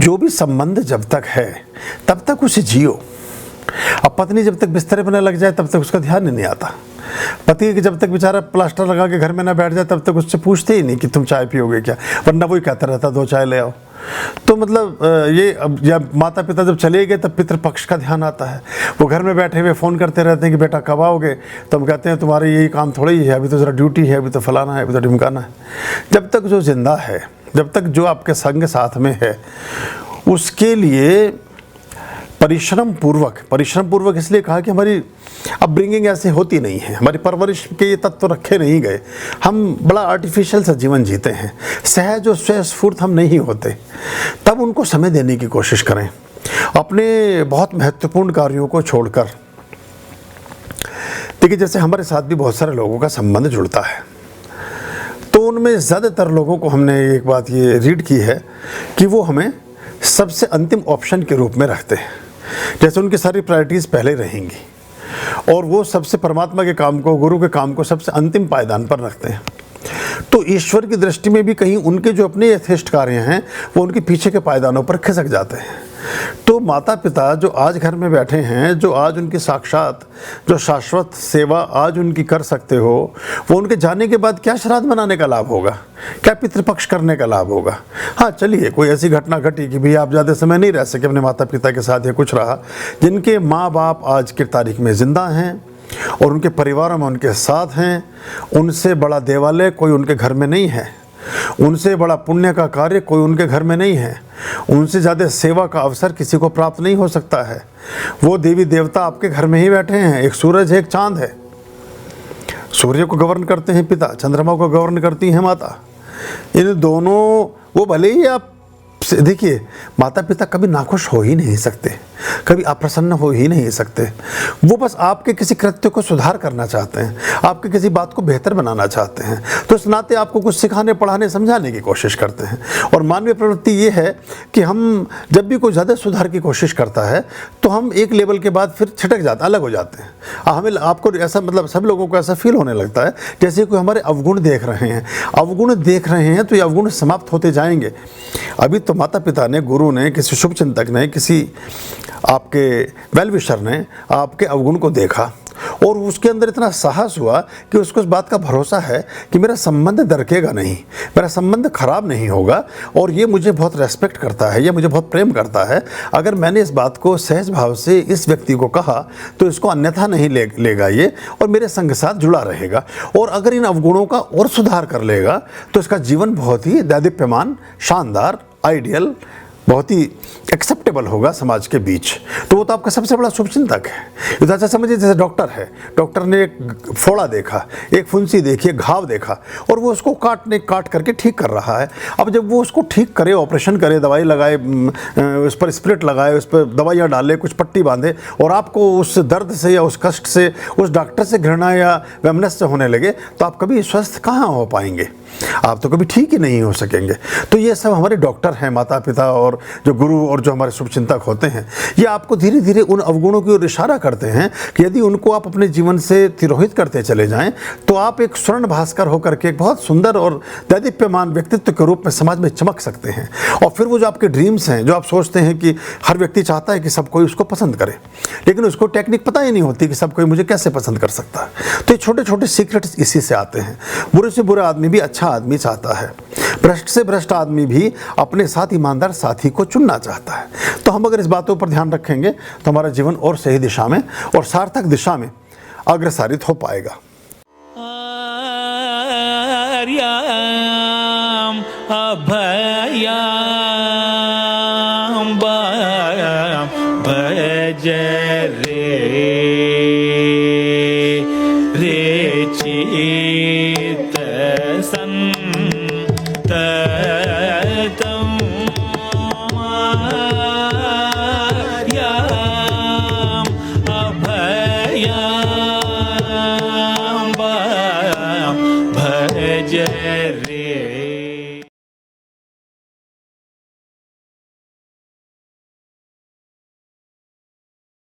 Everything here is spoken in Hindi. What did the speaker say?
जो भी संबंध जब तक है तब तक उसे जियो। अब पत्नी जब तक बिस्तर पर न लग जाए तब तक उसका ध्यान ही नहीं आता। पति जब तक बेचारा प्लास्टर लगा के घर में ना बैठ जाए तब तक उससे पूछते ही नहीं कि तुम चाय पियोगे क्या, वरना वही कहता रहता दो चाय ले आओ। तो मतलब ये अब जब माता पिता जब चले गए तब पितृपक्ष का ध्यान आता है। वो घर में बैठे हुए फ़ोन करते रहते हैं कि बेटा कब आओगे, तो हम कहते हैं तुम्हारे यही काम थोड़ा ही है, अभी तो ज़रा ड्यूटी है, अभी तो फलाना है, अभी तो ढिमकाना है। जब तक जो जिंदा है, जब तक जो आपके संग साथ में है, उसके लिए परिश्रम पूर्वक इसलिए कहा कि हमारी अपब्रिंगिंग ऐसे होती नहीं है, हमारी परवरिश के ये तत्व रखे नहीं गए, हम बड़ा आर्टिफिशियल सा जीवन जीते हैं, सहज और स्वस्फूर्त हम नहीं होते। तब उनको समय देने की कोशिश करें, अपने बहुत महत्वपूर्ण कार्यों को छोड़कर। देखिए जैसे हमारे साथ भी बहुत सारे लोगों का संबंध जुड़ता है, तो उनमें ज़्यादातर लोगों को हमने एक बात ये रीड की है कि वो हमें सबसे अंतिम ऑप्शन के रूप में रखते हैं। जैसे उनकी सारी प्रायोरिटीज़ पहले रहेंगी और वो सबसे परमात्मा के काम को, गुरु के काम को सबसे अंतिम पायदान पर रखते हैं। तो ईश्वर की दृष्टि में भी कहीं उनके जो अपने यथेष्ट कार्य हैं वो उनके पीछे के पायदानों पर खिसक जाते हैं। तो माता पिता जो आज घर में बैठे हैं, जो आज उनकी साक्षात जो शाश्वत सेवा आज उनकी कर सकते हो, वो उनके जाने के बाद क्या श्राद्ध मनाने का लाभ होगा, क्या पितृपक्ष करने का लाभ होगा। हाँ चलिए, कोई ऐसी घटना घटी कि भाई आप ज़्यादा समय नहीं रह सके अपने माता पिता के साथ या कुछ रहा, जिनके माँ बाप आज की तारीख में ज़िंदा हैं और उनके परिवार में उनके साथ हैं, उनसे बड़ा देवालय कोई उनके घर में नहीं है, उनसे बड़ा पुण्य का कार्य कोई उनके घर में नहीं है, उनसे ज़्यादा सेवा का अवसर किसी को प्राप्त नहीं हो सकता है। वो देवी देवता आपके घर में ही बैठे हैं, एक सूरज है, एक चांद है। सूर्य को गवर्न करते हैं पिता, चंद्रमा को गवर्न करती हैं माता। इन दोनों, वो भले ही आप देखिए, माता पिता कभी नाखुश हो ही नहीं सकते, कभी अप्रसन्न हो ही नहीं सकते। वो बस आपके किसी कृत्य को सुधार करना चाहते हैं, आपके किसी बात को बेहतर बनाना चाहते हैं, तो इस नाते आपको कुछ सिखाने, पढ़ाने, समझाने की कोशिश करते हैं। और मानवीय प्रवृत्ति ये है कि हम जब भी कोई ज़्यादा सुधार की कोशिश करता है तो हम एक लेवल के बाद फिर छिटक जाते, अलग हो जाते हैं। हमें, आपको ऐसा, मतलब सब लोगों को ऐसा फील होने लगता है जैसे कोई हमारे अवगुण देख रहे हैं। अवगुण देख रहे हैं तो ये अवगुण समाप्त होते जाएंगे। अभी तो माता पिता ने, गुरु ने, किसी शुभ चिंतक ने, किसी आपके वेल विशर ने आपके अवगुण को देखा और उसके अंदर इतना साहस हुआ कि उसको इस बात का भरोसा है कि मेरा संबंध दरकेगा नहीं, मेरा संबंध खराब नहीं होगा और ये मुझे बहुत रेस्पेक्ट करता है, ये मुझे बहुत प्रेम करता है। अगर मैंने इस बात को सहज भाव से इस व्यक्ति को कहा तो इसको अन्यथा नहीं लेगा ये, और मेरे संग साथ जुड़ा रहेगा। और अगर इन अवगुणों का और सुधार कर लेगा तो इसका जीवन बहुत ही दैदीप्यमान, शानदार, आइडियल, बहुत ही एक्सेप्टेबल होगा समाज के बीच। तो वो तो आपका सबसे बड़ा शुभचिंतक है। तो ऐसा समझिए जैसे डॉक्टर है, डॉक्टर ने एक फोड़ा देखा, एक फुंसी देखी, एक घाव देखा और वो उसको काट करके ठीक कर रहा है। अब जब वो उसको ठीक करे, ऑपरेशन करे, दवाई लगाए, उस पर स्प्रिट लगाए, उस पर दवाइयाँ डाले, कुछ पट्टी बांधे, और आपको उस दर्द से या उस कष्ट से, उस डॉक्टर से घृणा या वैमनस्य होने लगे, तो आप कभी स्वस्थ कहाँ हो पाएंगे, आप तो कभी ठीक ही नहीं हो सकेंगे। तो ये सब हमारे डॉक्टर हैं, माता पिता और जो गुरु और जो हमारे शुभचिंतक होते हैं, ये आपको धीरे धीरे उन अवगुणों की ओर इशारा करते हैं कि यदि उनको आप अपने जीवन से तिरोहित करते चले जाएं तो आप एक स्वर्ण भास्कर होकर के एक बहुत सुंदर और दैदीप्यमान व्यक्तित्व के रूप में समाज में चमक सकते हैं। और फिर वो जो आपके ड्रीम्स हैं, जो आप सोचते हैं कि हर व्यक्ति चाहता है कि सब कोई उसको पसंद करे, लेकिन उसको टेक्निक पता ही नहीं होती कि सब कोई मुझे कैसे पसंद कर सकता है। तो ये छोटे छोटे सीक्रेट्स इसी से आते हैं। बुरे से बुरा आदमी भी अच्छा आदमी चाहता है, भ्रष्ट से भ्रष्ट आदमी भी अपने साथ ईमानदार साथी को चुनना चाहता है। तो हम अगर इस बातों पर ध्यान रखेंगे तो हमारा जीवन और सही दिशा में और सार्थक दिशा में अग्रसारित हो पाएगा। अभयाम भज